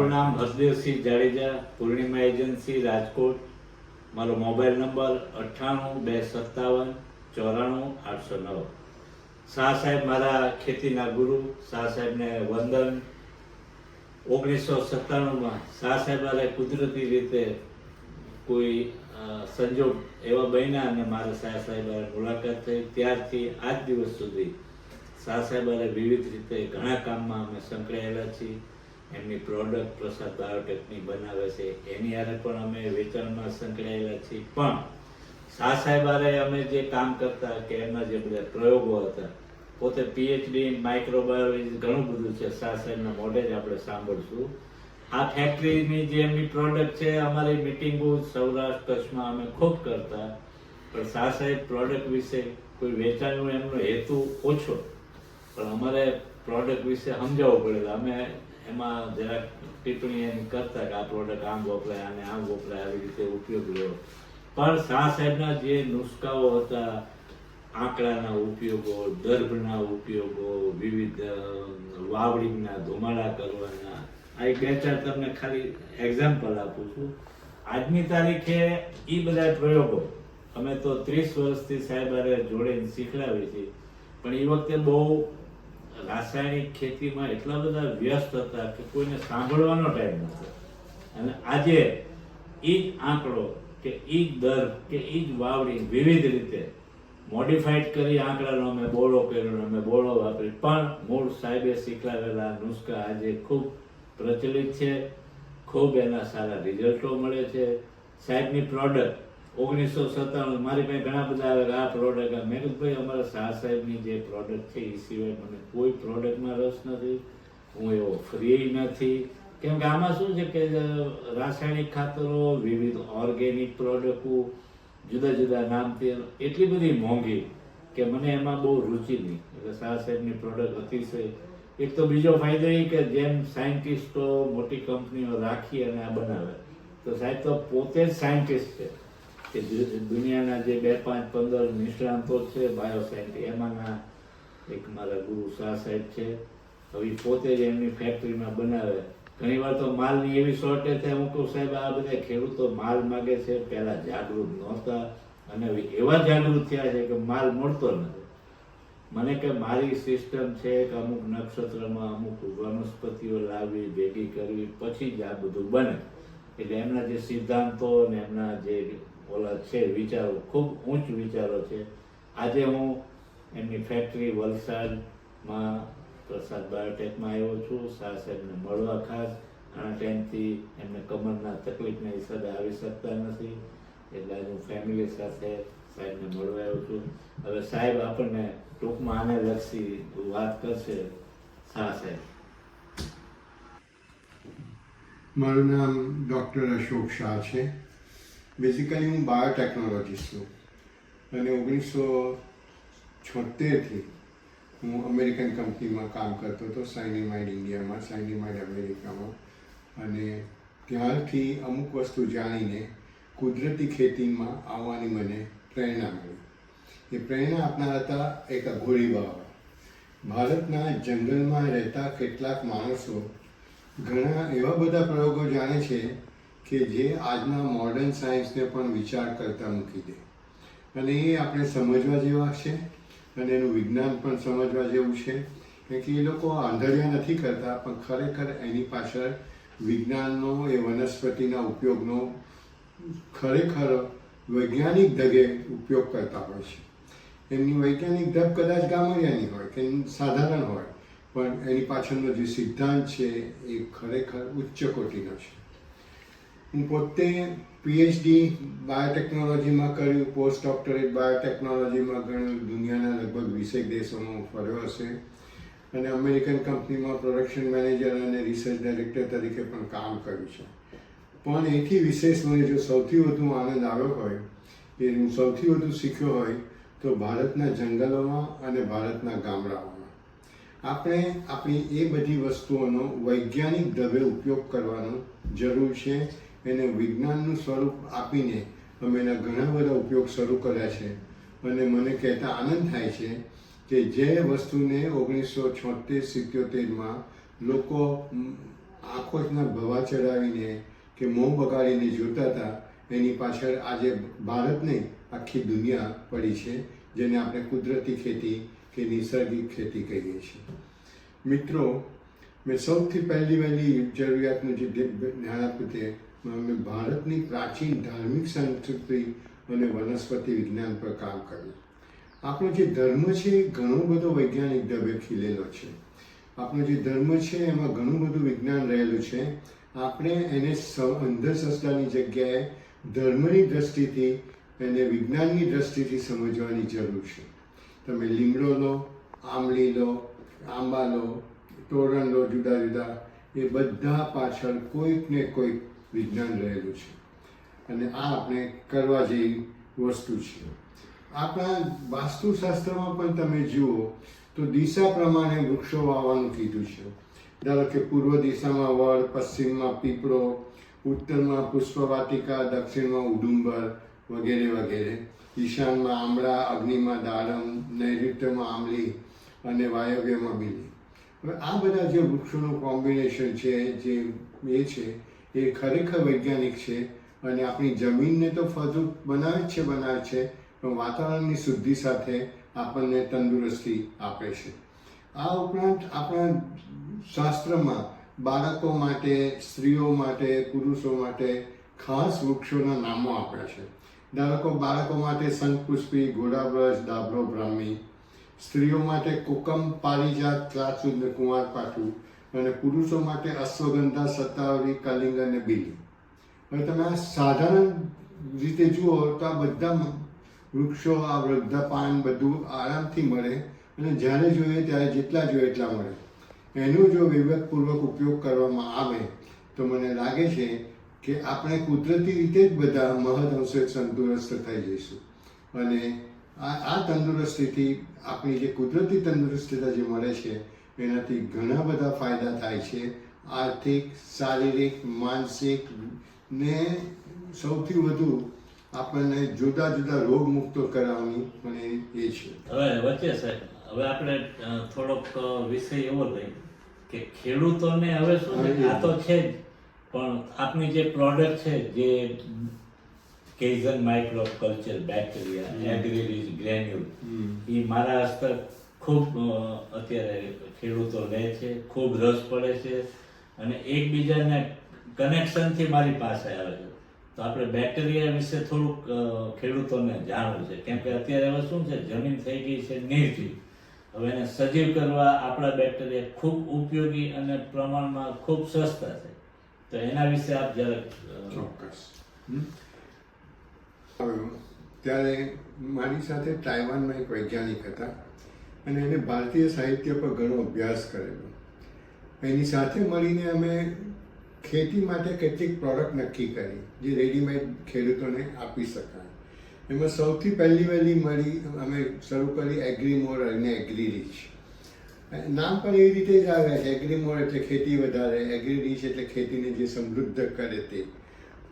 મારું નામ હરદેવસિંહ જાડેજા, પૂર્ણિમા એજન્સી રાજકોટ. મારો મોબાઈલ નંબર 9827549809. શાહ સાહેબ મારા ખેતીના ગુરુ. શાહ સાહેબને વંદન. 1997માં શાહ સાહેબ મારે કુદરતી રીતે કોઈ સંજોગ એવા બન્યા અને મારા શાહ સાહેબ મુલાકાત થઈ. ત્યારથી આજ દિવસ સુધી શાહ સાહેબ વિવિધ રીતે ઘણા કામમાં અમે સંકળાયેલા છીએ. એમની પ્રોડક્ટ પ્રસાદ બાયોટેકની બનાવે છે, એની હારે પણ અમે વેચાણમાં સંકળાયેલા છીએ. પણ શાહ સાહેબ હારે અમે જે કામ કરતા કે એમના જે બધા પ્રયોગો હતા, પોતે પીએચડી માઇક્રોબાયોલોજી ઘણું બધું છે, શાહ સાહેબના મોઢે જ આપણે સાંભળશું. આ ફેક્ટરીની જે એમની પ્રોડક્ટ છે, અમારી મિટિંગો સૌરાષ્ટ્ર કચ્છમાં અમે ખૂબ કરતા. પણ શાહ સાહેબ પ્રોડક્ટ વિશે કોઈ વેચાણનો એમનો હેતુ ઓછો, પણ અમારે પ્રોડક્ટ વિશે સમજાવવું પડેલા. અમે એમાં જરાક ટિપ્પણી એની કરતા કે આ પ્રોડક્ટ આમ વપરાય, આને આમ વપરાય, આવી રીતે ઉપયોગ લેવો. પણ શાહ સાહેબના જે નુસ્ખાઓ હતા, આંકડાના ઉપયોગો, દર્ભના ઉપયોગો, વિવિધ વાવડિંગના ધુમાડા કરવાના, આ એક બે ચાર તમને ખાલી એક્ઝામ્પલ આપું છું. આજની તારીખે એ બધા પ્રયોગો અમે તો 30 વર્ષથી સાહેબ જોડે શીખડાવી છે. પણ એ વખતે બહુ રાસાયણિક ખેતીમાં એટલા બધા વ્યસ્ત હતા કે કોઈને સાંભળવાનો ટાઈમ નહોતો. અને આજે એ જ આંકડો કે એ જ દર કે એ જ વાવડી વિવિધ રીતે મોડિફાઈડ કરી આંકડાનો અમે બોળો કર્યો, અમે બોળો વાપરી. પણ મૂળ સાહેબે શીખવાડેલા નુસ્ખા આજે ખૂબ પ્રચલિત છે, ખૂબ એના સારા રિઝલ્ટો મળે છે. સાહેબની પ્રોડક્ટ 1997 મારી પાસે ઘણા બધા આવે આ પ્રોડક્ટ. મેં કીધું ભાઈ અમારા શાહ સાહેબની જે પ્રોડક્ટ છે એ સિવાય મને કોઈ પ્રોડક્ટમાં રસ નથી, હું એવો ફ્રી નથી. કેમ કે આમાં શું છે કે રાસાયણિક ખાતરો, વિવિધ ઓર્ગેનિક પ્રોડક્ટો, જુદા જુદા નામથી એટલી બધી મોંઘી કે મને એમાં બહુ રુચિ નહીં. એટલે શાહ સાહેબની પ્રોડક્ટ અતિશય. એક તો બીજો ફાયદો એ કે જેમ સાયન્ટિસ્ટો મોટી કંપનીઓ રાખી અને આ બનાવે, તો સાહેબ તો પોતે જ સાયન્ટિસ્ટ છે કે દુનિયાના જે 2, 5, 15 નિષ્ણાંતો છે બાયોસાયન્ટિસ્ટ, એમાંના એક મારા ગુરુ શાહ સાહેબ છે. હવે પોતે જ એમની ફેક્ટરીમાં બનાવે. ઘણી વાર તો માલની એવી શોર્ટેજ થાય, હું કહું સાહેબ આ બધા ખેડૂતો માલ માગે છે, પહેલા જાગૃત નહોતા અને એવા જાગૃત થયા છે કે માલ મળતો નથી. મને કે મારી સિસ્ટમ છે કે અમુક નક્ષત્રમાં અમુક વનસ્પતિઓ લાવવી, ભેગી કરવી, પછી જ આ બધું બને. એટલે એમના જે સિદ્ધાંતો અને એમના જે ઓલા છે વિચારો, ખૂબ ઉચ્ચ વિચારો છે. આજે હું એમની ફેક્ટરી વલસાડમાં પ્રસાદ બાયોટેકમાં આવ્યો છું શાહ સાહેબને મળવા ખાસ. ઘણા ટાઈમથી એમને કમરના તકલીફના હિસાબે આવી શકતા નથી, એટલે હું ફેમિલી સાથે સાહેબને મળવા આવ્યો છું. હવે સાહેબ આપણને ટૂંકમાં આને લક્ષી વાત કરશે. શાહ સાહેબ. મારું નામ ડૉક્ટર અશોક શાહ છે. બેઝિકલી હું બાયોટેકનોલોજીસ્ટ છું અને 1976થી હું અમેરિકન કંપનીમાં કામ કરતો હતો, સાયનિમાઇડ ઇન્ડિયામાં, સાયનિમાઇડ અમેરિકામાં. અને ત્યારથી અમુક વસ્તુ જાણીને કુદરતી ખેતીમાં આવવાની મને પ્રેરણા મળી. એ પ્રેરણા આપનાર હતા એક અઘોરી બાબા. ભારતના જંગલમાં રહેતા કેટલાક માણસો ઘણા એવા બધા પ્રયોગો જાણે છે કે જે આજના મોડર્ન સાયન્સને પણ વિચાર કરતા મૂકી દે. અને એ આપણે સમજવા જેવા છે અને એનું વિજ્ઞાન પણ સમજવા જેવું છે. કારણ કે એ લોકો આંધળિયા નથી કરતા, પણ ખરેખર એની પાછળ વિજ્ઞાનનો, એ વનસ્પતિના ઉપયોગનો ખરેખર વૈજ્ઞાનિક ઢબે ઉપયોગ કરતા હોય છે. એમની વૈજ્ઞાનિક ઢબ કદાચ ગામડિયાની હોય કે સાધારણ હોય, પણ એની પાછળનો જે સિદ્ધાંત છે એ ખરેખર ઉચ્ચ કોટીનો છે. હું પોતે પીએચડી બાયોટેકનોલોજીમાં કર્યું, પોસ્ટ ડોક્ટરેટ બાયોટેકનોલોજીમાં કર્યું, દુનિયાના લગભગ 20 દેશોમાં ફર્યો હશે. અને અમેરિકન કંપનીમાં પ્રોડક્શન મેનેજર અને રિસર્ચ ડાયરેક્ટર તરીકે પણ કામ કર્યું છે. પણ એથી વિશેષ મને જો સૌથી વધુ આનંદ આવ્યો હોય, એ હું સૌથી વધુ શીખ્યો હોય તો ભારતના જંગલોમાં અને ભારતના ગામડાઓમાં. આપણે આપણી એ બધી વસ્તુઓનો વૈજ્ઞાનિક ઢબે ઉપયોગ કરવાનો જરૂર છે. એને વિજ્ઞાનનું સ્વરૂપ આપીને અમે એના ઘણા બધા ઉપયોગ શરૂ કર્યા છે. અને મને કહેતા આનંદ થાય છે કે જે વસ્તુને 1976-77માં લોકો આંખોના ભવા ચડાવીને કે મોં બગાડીને જોતા હતા, એની પાછળ આજે ભારત નહીં આખી દુનિયા પડી છે, જેને આપણે કુદરતી ખેતી કે નૈસર્ગિક ખેતી કહીએ છીએ. મિત્રો, મેં સૌથી વહેલી જરૂરિયાતનું જે ધ્યાન આપ્યું તે મેં ભારતની પ્રાચીન ધાર્મિક સંસ્કૃતિ અને વનસ્પતિ વિજ્ઞાન પર કામ કર્યું. આપણો જે ધર્મ છે એ ઘણો બધો વૈજ્ઞાનિક ઢબે ખીલેલો છે. આપણો જે ધર્મ છે એમાં ઘણું બધું વિજ્ઞાન રહેલું છે. આપણે એને અંધશ્રદ્ધાની જગ્યાએ ધર્મની દ્રષ્ટિથી એને વિજ્ઞાનની દ્રષ્ટિથી સમજવાની જરૂર છે. તમે લીમડો લો, આંબલી લો, આંબા લો, તોરણ લો, જુદા જુદા, એ બધા પાછળ કોઈક ને કોઈક વિજ્ઞાન રહેલું છે અને આ આપણે કરવા જેવી વસ્તુ છે. આપણા વાસ્તુશાસ્ત્રમાં પણ તમે જુઓ તો દિશા પ્રમાણે વૃક્ષો વાવવાનું કીધું છે. ધારો કે પૂર્વ દિશામાં વડ, પશ્ચિમમાં પીપળો, ઉત્તરમાં પુષ્પવાટિકા, દક્ષિણમાં ઉડુંબર વગેરે વગેરે, ઈશાનમાં આંબળા, અગ્નિમાં દાડમ, નૈઋત્યમાં આંબલી અને વાયવ્યમાં બીલી. હવે આ બધા જે વૃક્ષોનું કોમ્બિનેશન છે, જે એ છે એ ખરેખર વૈજ્ઞાનિક છે અને આપણી જમીનને તો ફળદ્રુપ બનાવે છે પણ વાતાવરણની શુદ્ધિ સાથે આપણને તંદુરસ્તી આપે છે. આ ઉપરાંત આપણા શાસ્ત્રમાં બાળકો માટે, સ્ત્રીઓ માટે, પુરુષો માટે ખાસ વૃક્ષોના નામો આપ્યા છે. બાળકો માટે શંખપુષ્પી, ઘોડાવ્રજ, દાભલો, બ્રાહ્મી. સ્ત્રીઓ માટે કોકમ, પારિજાત, ત્રાસુદ ને કુંવારપાઠું, અને પુરુષો માટે અશ્વગંધા, શતાવરી, કલિંગ અને બીલી. હવે તમે આ સાધારણ રીતે જુઓ તો આ બધા વૃક્ષો, આ વૃદ્ધપાન બધું આરામથી મળે અને જ્યારે જોઈએ ત્યારે જેટલા જોઈએ એટલા મળે. એનો જો વિવેકપૂર્વક ઉપયોગ કરવામાં આવે તો મને લાગે છે કે આપણે કુદરતી રીતે જ બધા મહદઅંશે તંદુરસ્ત થઈ જઈશું અને આ તંદુરસ્તીથી આપણી જે કુદરતી તંદુરસ્તીતા જે મળે છે એનાથી ઘણા બધા ફાયદા થાય છે. આર્થિક, શારીરિક, માનસિક ને સૌથી વધુ આપણને જુદા જુદા રોગ મુક્ત કરાવવાની મને એ છે. હવે વચ્ચે સાહેબ, હવે આપણે થોડોક વિષય એવો લઈએ કે ખેડૂતોને હવે શું છે, આ તો છે જ, પણ આપણી જે પ્રોડક્ટ છે, જે કેઝન માઇક્રો કલ્ચર બેક્ટેરિયા, એગ્રીરીચ ગ્રેન્યુલ, એ મારા હસ્તક ખૂબ અત્યારે ખેડૂતો લે છે, ખૂબ રસ પડે છે અને એકબીજાને કનેક્શનથી મારી પાસે આવે છે. તો આપણે બેક્ટેરિયા વિશે થોડુંક ખેડૂતોને જાણવું છે, કેમ કે અત્યારે હવે શું છે, જમીન થઈ ગઈ છે નિર્જીવ. હવે એને સજીવ કરવા આપણા બેક્ટેરિયા ખૂબ ઉપયોગી અને પ્રમાણમાં ખૂબ સસ્તા છે. તો એના વિશે આપ જરાક. ચોક્કસ. ત્યારે મારી સાથે તાઇવાનમાં એક વૈજ્ઞાનિક હતા અને એને ભારતીય સાહિત્ય પર ઘણો અભ્યાસ કરેલો. એની સાથે મળીને અમે ખેતી માટે કેટલીક પ્રોડક્ટ નક્કી કરી જે રેડીમેડ ખેડૂતોને આપી શકાય. એમાં સૌથી વહેલી અમે શરૂ કરી એગ્રીમોર અને એગ્રીરીચ. નામ પણ એવી રીતે જ આવ્યા છે. એગ્રીમોર એટલે ખેતી વધારે, એગ્રીરીચ એટલે ખેતીને જે સમૃદ્ધ કરે તે.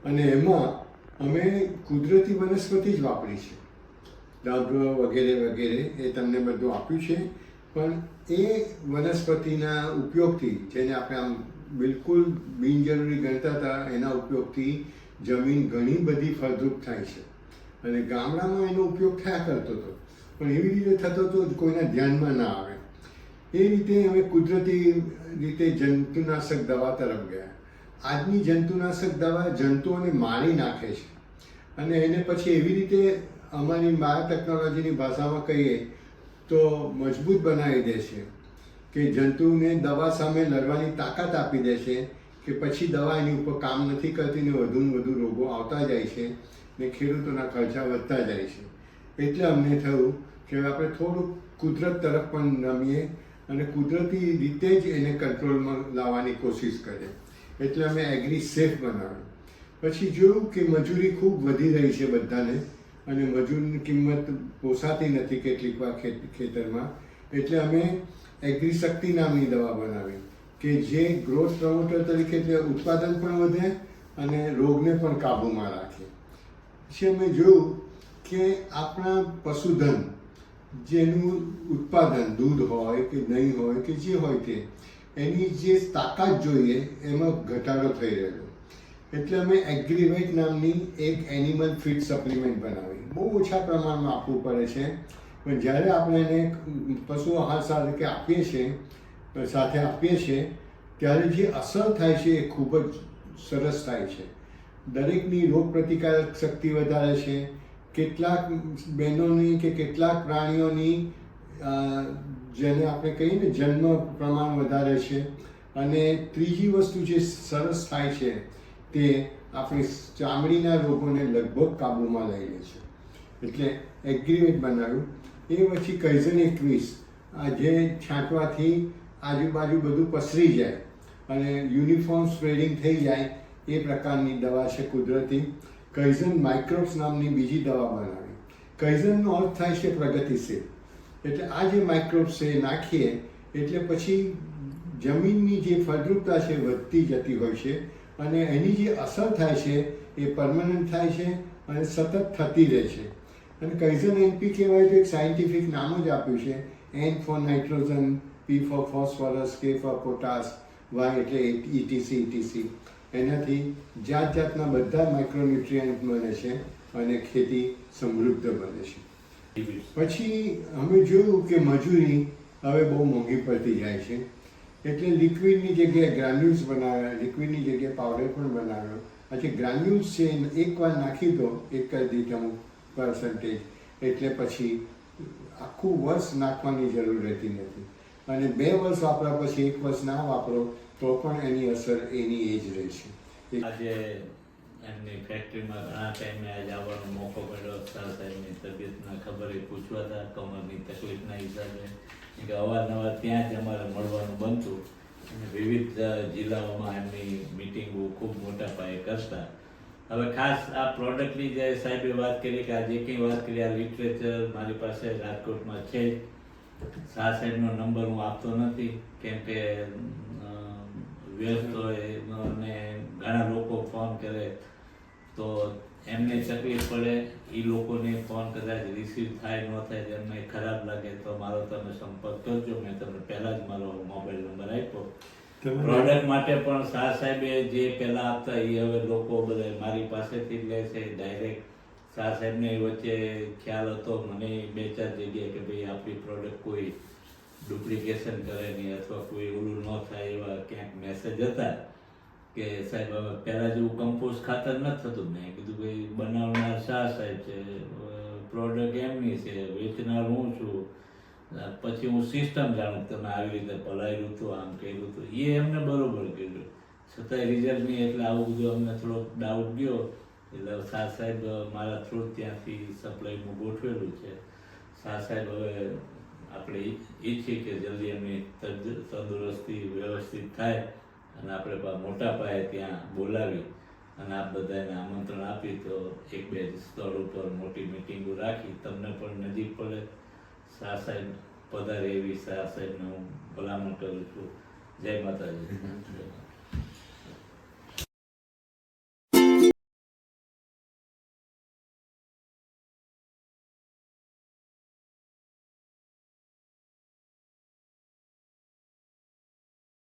અને એમાં અમે કુદરતી વનસ્પતિ જ વાપરી છે, ડાભલો વગેરે વગેરે, એ તમને બધું આપ્યું છે. પણ એ વનસ્પતિના ઉપયોગથી, જેને આપણે આમ બિલકુલ બિનજરૂરી ગણતા હતા, એના ઉપયોગથી જમીન ઘણી બધી ફળદ્રુપ થાય છે અને ગામડામાં એનો ઉપયોગ થયા કરતો હતો પણ એવી રીતે થતો હતો કોઈના ધ્યાનમાં ના આવે. એ રીતે અમે કુદરતી રીતે જંતુનાશક દવા તરફ ગયા. આજની જંતુનાશક દવા જંતુઓને મારી નાખે છે અને એને પછી એવી રીતે અમારી બાયોટેકનોલોજીની ભાષામાં કહીએ તો મજબૂત બનાવી દે છે કે જંતુને દવા સામે લડવાની તાકાત આપી દે છે કે પછી દવા એની ઉપર કામ નથી કરતી ને વધુ ને વધુ રોગો આવતા જાય છે ને ખેડૂતોના ખર્ચા વધતા જાય છે. એટલે અમને થયું કે આપણે થોડુંક કુદરત તરફ પણ નમીએ અને કુદરતી રીતે જ એને કંટ્રોલમાં લાવવાની કોશિશ કરીએ. એટલે અમે એગ્રી સેફ બનાવ્યું. પછી જોયું કે મજૂરી ખૂબ વધી રહી છે બધાને અને મજૂરની કિંમત પોસાતી નથી કેટલીક વાર ખેતરમાં. એટલે અમે એગ્રી શક્તિ નામની દવા બનાવી કે જે ગ્રોથ પ્રમોટર તરીકે ઉત્પાદન પણ વધે અને રોગને પણ કાબૂમાં રાખે. પછી અમે જોયું કે આપણા પશુધન જેનું ઉત્પાદન દૂધ હોય કે દહીં હોય કે જે હોય તે એની જે તાકાત જોઈએ એમાં ઘટાડો થઈ રહેલો. એટલે અમે એગ્રીવેટ નામની એક એનિમલ ફીડ સપ્લિમેન્ટ બનાવી. બહુ ઓછા પ્રમાણમાં આપવું પડે છે, પણ જ્યારે આપણે એને પશુ આહાર સાથે આપીએ છીએ ત્યારે જે અસર થાય છે એ ખૂબ જ સરસ થાય છે. દરેકની રોગ પ્રતિકારક શક્તિ વધારે છે. કેટલાક બહેનોની કે કેટલાક પ્રાણીઓની જેને આપણે કહીએ ને જન્મ પ્રમાણ વધારે છે. અને ત્રીજી વસ્તુ જે સરસ થાય છે તે આપણી ચામડીના રોગોને લગભગ કાબૂમાં લઈ લે છે. એટલે એગ્રીવેટ બનાવ્યું. એ પછી કૈઝન 21 આ જે છાંટવાથી આજુબાજુ બધું પસરી જાય અને યુનિફોર્મ સ્પ્રેડિંગ થઈ જાય એ પ્રકારની દવા છે કુદરતી. કૈઝન માઇક્રોબ્સ નામની બીજી દવા બનાવી. કૈઝનનો અર્થ થાય છે પ્રગતિશીલ. એટલે આ જે માઇક્રોબ્સ છે એ નાખીએ એટલે પછી જમીનની જે ફળદ્રુપતા છે વધતી જતી હોય છે અને એની જે અસર થાય છે એ પરમનન્ટ થાય છે અને સતત થતી રહે છે. અને કૈઝન એનપી કહેવાય તો એક સાયન્ટિફિક નામ જ આપ્યું છે. N four nitrogen, P four phosphorus, કે ફોર પોટાશ, વાય એટલે ETC. એનાથી જાતના બધા માઇક્રોન્યુટ્રિયન્ટ બને છે અને ખેતી સમૃદ્ધ બને છે. પછી અમે જોયું કે મજૂરી હવે બહુ મોંઘી પડતી જાય છે. એટલે લિક્વિડની જગ્યાએ ગ્રાન્યુલ્સ બનાવ્યા, લિક્વિડની જગ્યાએ પાવડર પણ બનાવ્યો. આજે ગ્રાન્યુલ્સ છે એકવાર નાખી દો એક જ દીઠ અમુક %, એટલે પછી આખું વર્ષ નાખવાની જરૂર રહેતી નથી. અને 2 વર્ષ વાપર્યા પછી 1 વર્ષ ના વાપરો તો પણ એની અસર એની એ જ રહે છે. આજે એમની ફેક્ટરીમાં ઘણા ટાઈમે આજે આવવાનો મોકો મળ્યો. સાહેબની તબિયતના ખબર પૂછવા હતા, કમરની તકલીફના હિસાબે, કે અવારનવાર ત્યાં જ અમારે મળવાનું બનતું અને વિવિધ જિલ્લાઓમાં એમની મિટિંગો ખૂબ મોટા પાયે કરતા. હવે ખાસ આ પ્રોડક્ટની જે સાહેબે વાત કરી કે આ જે કંઈ વાત કરી આ લિટરેચર મારી પાસે રાજકોટમાં છે. શાહ સાહેબનો નંબર હું આપતો નથી કેમ કે વ્યસ્ત હોય અને ઘણા લોકો ફોન કરે તો એમને તકલીફ પડે. એ લોકોને ફોન કદાચ રિસીવ થાય ન થાય એમને ખરાબ લાગે તો મારો તમે સંપર્ક કરજો. મેં તમને પહેલાં જ મારો મોબાઈલ નંબર આપ્યો. પ્રોડક્ટ માટે પણ શાહ સાહેબે જે પહેલાં આપતા એ હવે લોકો બધા મારી પાસેથી જ લે છે ડાયરેક્ટ. શાહ સાહેબને વચ્ચે ખ્યાલ હતો મને 2-4 જગ્યાએ કે ભાઈ આપણી પ્રોડક્ટ કોઈ ડુપ્લિકેશન કરે નહીં અથવા કોઈ ઓલું ન થાય એવા ક્યાંક મેસેજ હતા કે સાહેબ હવે પહેલાં જેવું કમ્પોઝ ખાતર નથી થતું. મેં કીધું ભાઈ બનાવનાર શાહ સાહેબ છે, પ્રોડક્ટ એમની છે, વેચનાર હું છું. પછી હું સિસ્ટમ જાણું તમે આવી રીતે પલાય્યું હતું, આમ કર્યું હતું, એ એમને બરોબર કર્યું. છતાંય રિઝલ્ટ નહીં એટલે આવું બધું અમને થોડોક ડાઉટ ગયો. એટલે શાહ સાહેબ મારા થ્રુ ત્યાંથી સપ્લાયનું ગોઠવેલું છે. શાહ સાહેબ હવે આપણે ઈચ્છીએ કે જલ્દી એમની તંદુરસ્તી વ્યવસ્થિત થાય અને આપણે મોટા પાયે ત્યાં બોલાવી અને આપ બધાને આમંત્રણ આપી તો 1-2 સ્થળ ઉપર મોટી મિટિંગો રાખી તમને પણ નજીક પડે. શાહ સાહેબ પધારે એવી શાહ સાહેબને હું ભલામણ કરું છું. જય માતાજી.